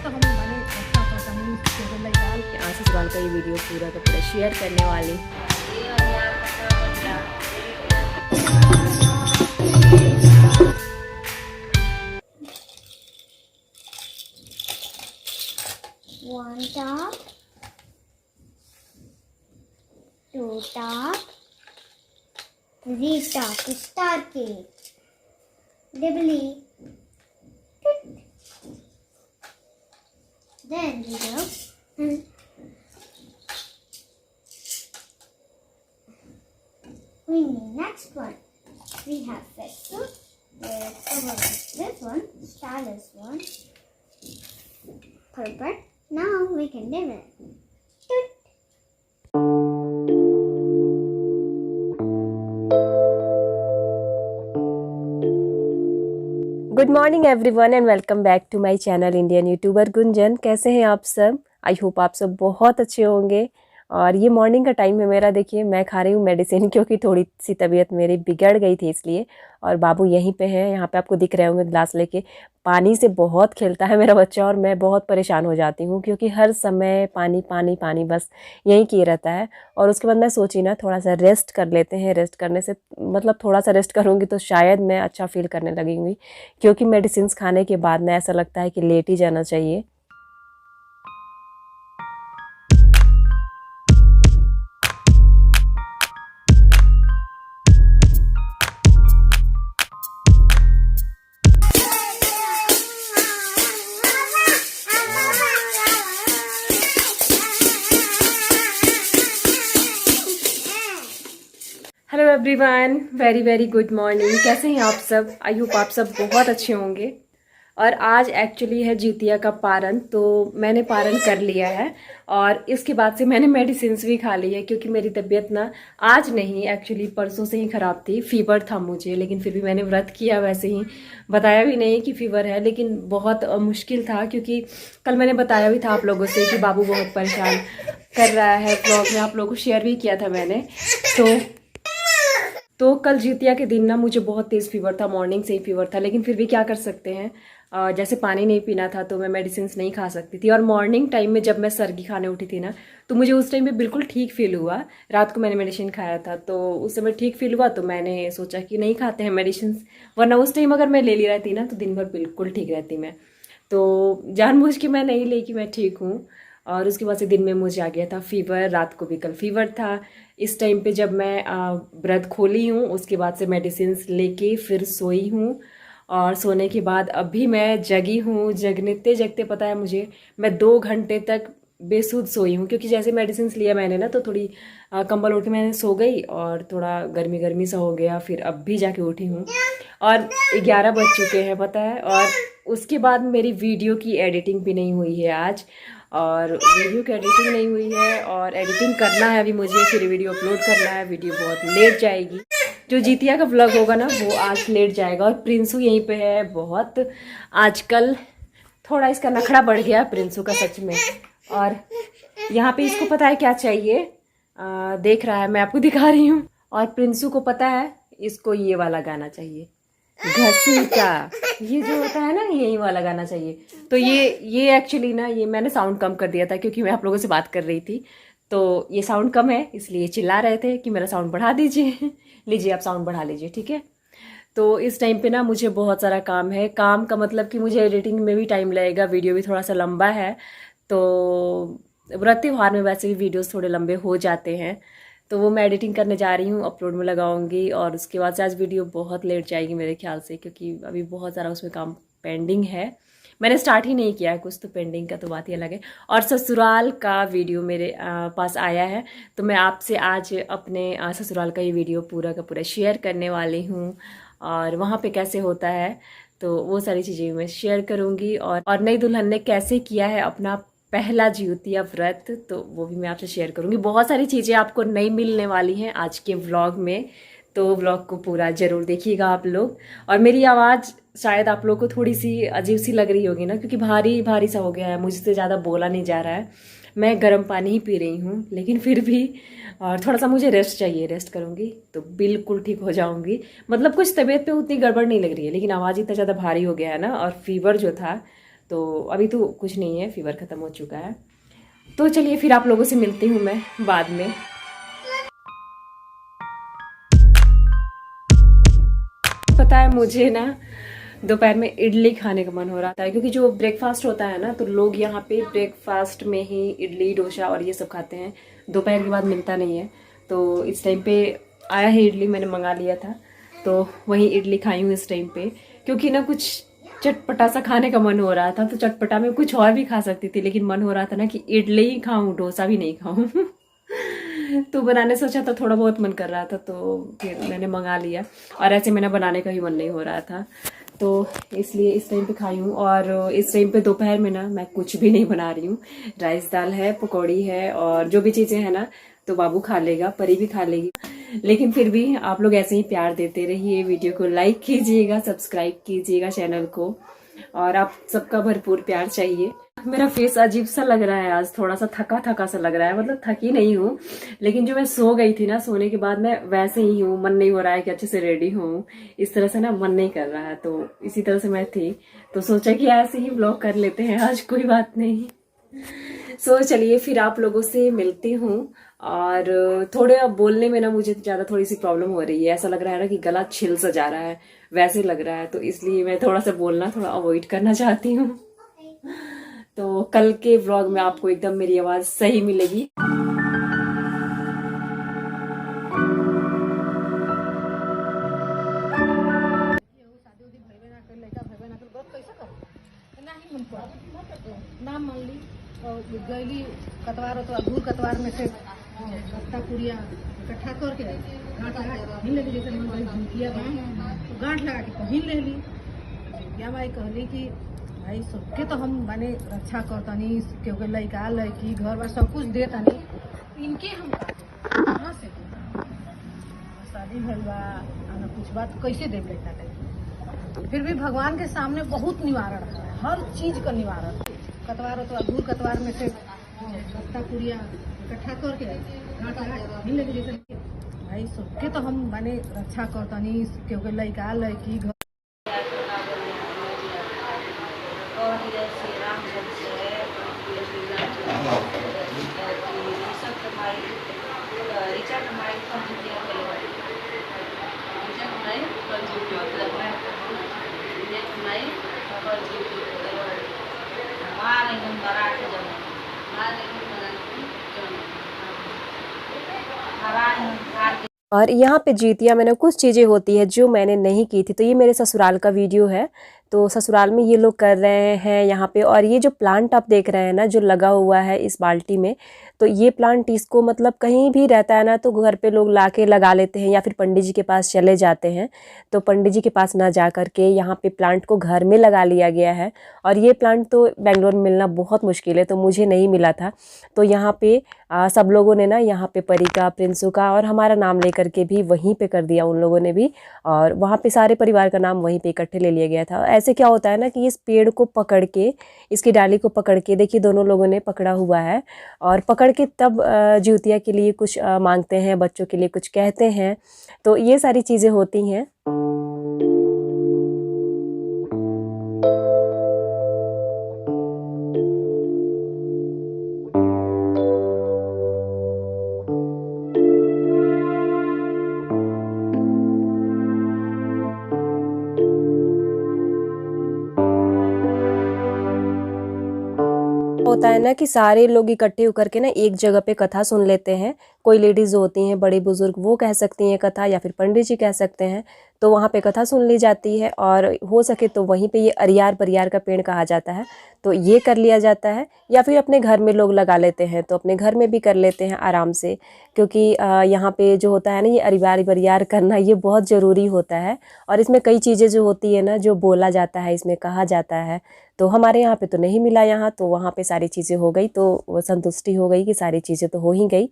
तो हम मैंने अच्छा सा समूह टेबल डाल के आज ससुराल का ये वीडियो पूरा का पूरा शेयर करने वाली। One top, two top, three top, star cake, dibbly. Then we go. We need next one. We have Fetsu. This one, stylus one. Perfect. Now we can dim it. Good morning everyone and welcome back to my channel Indian YouTuber Gunjan. कैसे हैं आप सब? I hope आप सब बहुत अच्छे होंगे। और ये मॉर्निंग का टाइम है मेरा। देखिए मैं खा रही हूँ मेडिसिन, क्योंकि थोड़ी सी तबीयत मेरी बिगड़ गई थी इसलिए। और बाबू यहीं पे है, यहाँ पे आपको दिख रहे होंगे ग्लास लेके। पानी से बहुत खेलता है मेरा बच्चा और मैं बहुत परेशान हो जाती हूँ, क्योंकि हर समय पानी पानी पानी बस यहीं किए रहता है। और उसके बाद मैं सोची ना थोड़ा सा रेस्ट कर लेते हैं। रेस्ट करने से मतलब थोड़ा सा रेस्ट करूँगी तो शायद मैं अच्छा फील करने लगूंगी, क्योंकि मेडिसिन खाने के बाद में ऐसा लगता है कि लेट ही जाना चाहिए। Hello everyone, very very good morning. कैसे हैं आप सब? आई होप आप सब बहुत अच्छे होंगे। और आज एक्चुअली है जितिया का पारण, तो मैंने पारण कर लिया है और इसके बाद से मैंने मेडिसिन भी खा ली है, क्योंकि मेरी तबीयत ना आज नहीं एक्चुअली परसों से ही ख़राब थी। फीवर था मुझे, लेकिन फिर भी मैंने व्रत किया। वैसे ही बताया भी नहीं कि फीवर है, लेकिन बहुत मुश्किल था, क्योंकि कल मैंने बताया भी था आप लोगों से कि बाबू बहुत परेशान कर रहा है। ब्लॉग में आप लोगों को शेयर भी किया था मैंने। तो कल जितिया के दिन ना मुझे बहुत तेज़ फीवर था, मॉर्निंग से ही फीवर था, लेकिन फिर भी क्या कर सकते हैं। जैसे पानी नहीं पीना था तो मैं मेडिसिन नहीं खा सकती थी। और मॉर्निंग टाइम में जब मैं सर्गी खाने उठी थी ना, तो मुझे उस टाइम पे बिल्कुल ठीक फील हुआ। रात को मैंने मेडिसिन खाया था तो उस समय ठीक फील हुआ, तो मैंने सोचा कि नहीं खाते हैं मेडिसिन, वरना उस टाइम अगर मैं ले ली रहती ना तो दिन भर बिल्कुल ठीक रहती मैं। तो जानबूझ के मैं नहीं ली कि मैं ठीक हूँ। और उसके बाद से दिन में मुझे आ गया था फीवर। रात को भी कल फीवर था। इस टाइम पे जब मैं व्रत खोली हूँ उसके बाद से मेडिसिन लेके फिर सोई हूँ। और सोने के बाद अभी मैं जगी हूँ। जगते जगते पता है मुझे, मैं 2 घंटे तक बेसुध सोई हूँ, क्योंकि जैसे मेडिसिन लिया मैंने ना तो थोड़ी कंबल ओढ़ के मैंने सो गई और थोड़ा गर्मी गर्मी सा हो गया। फिर अब भी जाके उठी हूँ और 11 बज चुके हैं पता है। और उसके बाद मेरी वीडियो की एडिटिंग भी नहीं हुई है आज, और वीडियो की एडिटिंग नहीं हुई है और एडिटिंग करना है अभी मुझे, फिर वीडियो अपलोड करना है। वीडियो बहुत लेट जाएगी। जो जितिया का व्लॉग होगा ना वो आज लेट जाएगा। और प्रिंसू यहीं पे है। बहुत आजकल थोड़ा इसका नखरा बढ़ गया प्रिंसू का सच में। और यहाँ पे इसको पता है क्या चाहिए, देख रहा है, मैं आपको दिखा रही हूँ। और प्रिंसू को पता है इसको ये वाला गाना चाहिए, घसीटा, ये जो होता है ना यही वाला गाना चाहिए। तो ये एक्चुअली ना ये मैंने साउंड कम कर दिया था, क्योंकि मैं आप लोगों से बात कर रही थी तो ये साउंड कम है, इसलिए चिल्ला रहे थे कि मेरा साउंड बढ़ा दीजिए। लीजिए आप साउंड बढ़ा लीजिए, ठीक है। तो इस टाइम पे ना मुझे बहुत सारा काम है। काम का मतलब कि मुझे एडिटिंग में भी टाइम लगेगा, वीडियो भी थोड़ा सा लंबा है। तो व्रत त्योहार में वैसे भी वीडियोस थोड़े लंबे हो जाते हैं, तो वो मैं एडिटिंग करने जा रही हूँ, अपलोड में लगाऊंगी। और उसके बाद से आज वीडियो बहुत लेट जाएगी मेरे ख्याल से, क्योंकि अभी बहुत सारा उसमें काम पेंडिंग है। मैंने स्टार्ट ही नहीं किया है, कुछ तो पेंडिंग का तो बात ही अलग है। और ससुराल का वीडियो मेरे पास आया है, तो मैं आपसे आज अपने ससुराल का ये वीडियो पूरा का पूरा शेयर करने वाली हूँ। और वहाँ पे कैसे होता है तो वो सारी चीज़ें मैं शेयर करूँगी। और नई दुल्हन ने कैसे किया है अपना पहला जिउतिया व्रत, तो वो भी मैं आपसे शेयर करूँगी। बहुत सारी चीज़ें आपको नई मिलने वाली हैं आज के व्लॉग में, तो व्लॉग को पूरा ज़रूर देखिएगा आप लोग। और मेरी आवाज़ शायद आप लोग को थोड़ी सी अजीब सी लग रही होगी ना, क्योंकि भारी भारी सा हो गया है, मुझसे ज़्यादा बोला नहीं जा रहा है। मैं गर्म पानी ही पी रही हूँ, लेकिन फिर भी और थोड़ा सा मुझे रेस्ट चाहिए। रेस्ट करूँगी तो बिल्कुल ठीक हो जाऊँगी। मतलब कुछ तबीयत पे उतनी गड़बड़ नहीं लग रही है, लेकिन आवाज़ इतना ज़्यादा भारी हो गया है ना, और फीवर जो था तो अभी तो कुछ नहीं है, फीवर ख़त्म हो चुका है। तो चलिए फिर आप लोगों से मिलती हूँ मैं बाद में। पता है मुझे ना दोपहर में इडली खाने का मन हो रहा था, क्योंकि जो ब्रेकफास्ट होता है ना तो लोग यहाँ पे ब्रेकफास्ट में ही इडली डोसा और ये सब खाते हैं, दोपहर के बाद मिलता नहीं है। तो इस टाइम पे आया है इडली, मैंने मंगा लिया था तो वही इडली खाई हूँ इस टाइम पे, क्योंकि ना कुछ चटपटा सा खाने का मन हो रहा था। तो चटपटा में कुछ और भी खा सकती थी, लेकिन मन हो रहा था ना कि इडली ही खाऊं, डोसा भी नहीं खाऊं। तो बनाने सोचा था, थोड़ा बहुत मन कर रहा था तो फिर मैंने मंगा लिया, और ऐसे मैंने बनाने का भी मन नहीं हो रहा था तो इसलिए इस टाइम पे खाई हूँ। और इस टाइम पे दोपहर में ना मैं कुछ भी नहीं बना रही हूँ, राइस दाल है, पकौड़ी है और जो भी चीज़ें हैं ना तो बाबू खा लेगा, परी भी खा लेगी। लेकिन फिर भी आप लोग ऐसे ही प्यार देते रहिए, वीडियो को लाइक कीजिएगा, सब्सक्राइब कीजिएगा चैनल को, और आप सबका भरपूर प्यार चाहिए। मेरा फेस अजीब सा लग रहा है आज, थोड़ा सा थका थका सा लग रहा है, मतलब थकी नहीं हूँ, लेकिन जो मैं सो गई थी ना, सोने के बाद मैं वैसे ही हूँ, मन नहीं हो रहा है कि अच्छे से रेडी हूँ, इस तरह से ना मन नहीं कर रहा है। तो इसी तरह से मैं थी, तो सोचा कि ऐसे ही व्लॉग कर लेते हैं आज, कोई बात नहीं। सो चलिए फिर आप लोगों से मिलती हूँ। और थोड़े अब बोलने में ना मुझे ज़्यादा थोड़ी सी प्रॉब्लम हो रही है, ऐसा लग रहा है ना कि गला छिल सा जा रहा है, वैसे लग रहा है, तो इसलिए मैं थोड़ा सा बोलना थोड़ा अवॉइड करना चाहती हूँ। तो कल के व्लॉग में आपको एकदम मेरी आवाज़ सही मिलेगी। नाम मान ली और गैली कतवार तो घूर कतवार में से सस्ता पुड़िया इकट्ठा करके गांठ लगा के पहन लेली, जैसे मन गई झुमकिया तो गांठ लगा के पहन लेली। या माई कहली कि भाई सबके तो हम माने रक्षा करतनी, क्योंकि लड़का लड़की घर बार सब कुछ देतनी, इनके हम कहाँ से शादी भइल बा ना कुछ बात कैसे देव लड़का। फिर भी भगवान के सामने बहुत निवारण है, हर चीज का निवारण। कतवार तो घूर कतवार में से सस्ता पुड़िया इकट्ठा करके गांठ लगा के पहन लेली, जैसे भाई सबके तो हम माने रक्षा करतनी, क्योंकि लड़का लड़की घर और यहाँ पे जीतिया मैंने कुछ चीज़ें होती है जो मैंने नहीं की थी, तो ये मेरे ससुराल का वीडियो है। तो ससुराल में ये लोग कर रहे हैं यहाँ पे। और ये जो प्लांट आप देख रहे हैं ना जो लगा हुआ है इस बाल्टी में, तो ये प्लांट इसको मतलब कहीं भी रहता है ना तो घर पे लोग लाके लगा लेते हैं, या फिर पंडित जी के पास चले जाते हैं। तो पंडित जी के पास ना जा करके यहाँ पे प्लांट को घर में लगा लिया गया है। और ये प्लांट तो बेंगलोर में मिलना बहुत मुश्किल है, तो मुझे नहीं मिला था। तो यहाँ पे सब लोगों ने ना यहाँ पे परी का, प्रिंसू का और हमारा नाम लेकर के भी वहीं पे कर दिया उन लोगों ने भी, और वहाँ पे सारे परिवार का नाम वहीं पे इकट्ठे ले लिया गया था। ऐसे क्या होता है ना कि इस पेड़ को पकड़ के, इसकी डाली को पकड़ के, देखिए दोनों लोगों ने पकड़ा हुआ है, और पकड़ के तब ज्योतिया के लिए कुछ मांगते हैं, बच्चों के लिए कुछ कहते हैं। तो ये सारी चीज़ें होती हैं। होता है ना कि सारे लोग इकट्ठे होकर के ना एक जगह पे कथा सुन लेते हैं। कोई लेडीज होती हैं, बड़े बुजुर्ग, वो कह सकती हैं कथा, या फिर पंडित जी कह सकते हैं। तो वहाँ पे कथा सुन ली जाती है, और हो सके तो वहीं पे ये अरियार परियार का पेड़ कहा जाता है, तो ये कर लिया जाता है। या फिर अपने घर में लोग लगा लेते हैं तो अपने घर में भी कर लेते हैं आराम से, क्योंकि यहाँ पे जो होता है ना ये अरियार परियार करना ये बहुत ज़रूरी होता है। और इसमें कई चीज़ें जो होती है ना जो बोला जाता है, इसमें कहा जाता है। तो हमारे यहाँ पे तो नहीं मिला यहाँ, तो वहाँ पे सारी चीज़ें हो गई, तो वो संतुष्टि हो गई कि सारी चीज़ें तो हो ही गई।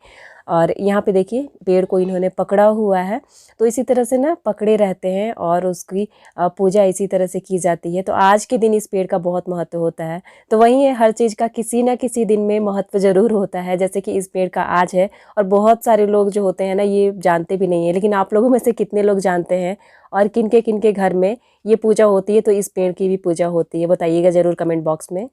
और यहाँ पे देखिए पेड़ को इन्होंने पकड़ा हुआ है, तो इसी तरह से ना पकड़े रहते हैं और उसकी पूजा इसी तरह से की जाती है। तो आज के दिन इस पेड़ का बहुत महत्व होता है। तो वहीं है, हर चीज़ का किसी न किसी दिन में महत्व ज़रूर होता है, जैसे कि इस पेड़ का आज है। और बहुत सारे लोग जो होते हैं ना ये जानते भी नहीं है, लेकिन आप लोगों में से कितने लोग जानते हैं और किनके घर में ये पूजा होती है, तो इस पेड़ की भी पूजा होती है, बताइएगा ज़रूर कमेंट बॉक्स में।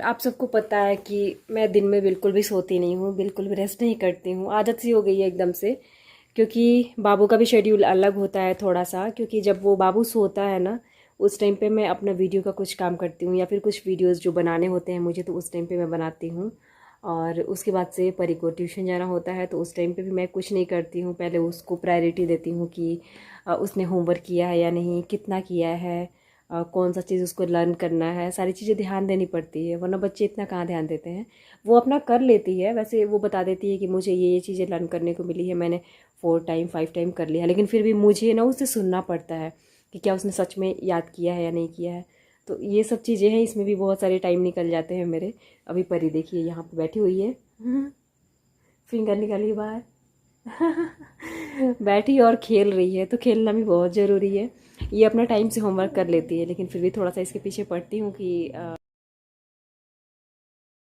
आप सबको पता है कि मैं दिन में बिल्कुल भी सोती नहीं हूँ, बिल्कुल भी रेस्ट नहीं करती हूँ, आदत सी हो गई है एकदम से। क्योंकि बाबू का भी शेड्यूल अलग होता है थोड़ा सा, क्योंकि जब वो बाबू सोता है ना उस टाइम पे मैं अपना वीडियो का कुछ काम करती हूँ या फिर कुछ वीडियोस जो बनाने होते हैं मुझे, तो उस टाइम पे मैं बनाती हूँ। और उसके बाद से परी को ट्यूशन जाना होता है, तो उस टाइम पे भी मैं कुछ नहीं करती हूँ, पहले उसको प्रायोरिटी देती हूँ कि उसने होमवर्क किया है या नहीं, कितना किया है, कौन सा चीज़ उसको लर्न करना है, सारी चीज़ें ध्यान देनी पड़ती है, वरना बच्चे इतना कहाँ ध्यान देते हैं। वो अपना कर लेती है, वैसे वो बता देती है कि मुझे ये चीज़ें लर्न करने को मिली है, मैंने 4 टाइम 5 टाइम कर लिया, लेकिन फिर भी मुझे ना उसे सुनना पड़ता है कि क्या उसने सच में याद किया है या नहीं किया है। तो ये सब चीज़ें हैं, इसमें भी बहुत सारे टाइम निकल जाते हैं मेरे। अभी परी देखिए यहाँ पर बैठी हुई है, फिंगर निकालिए बाहर बैठी और खेल रही है, तो खेलना भी बहुत ज़रूरी है। ये अपना टाइम से होमवर्क कर लेती है, लेकिन फिर भी थोड़ा सा इसके पीछे पड़ती हूँ कि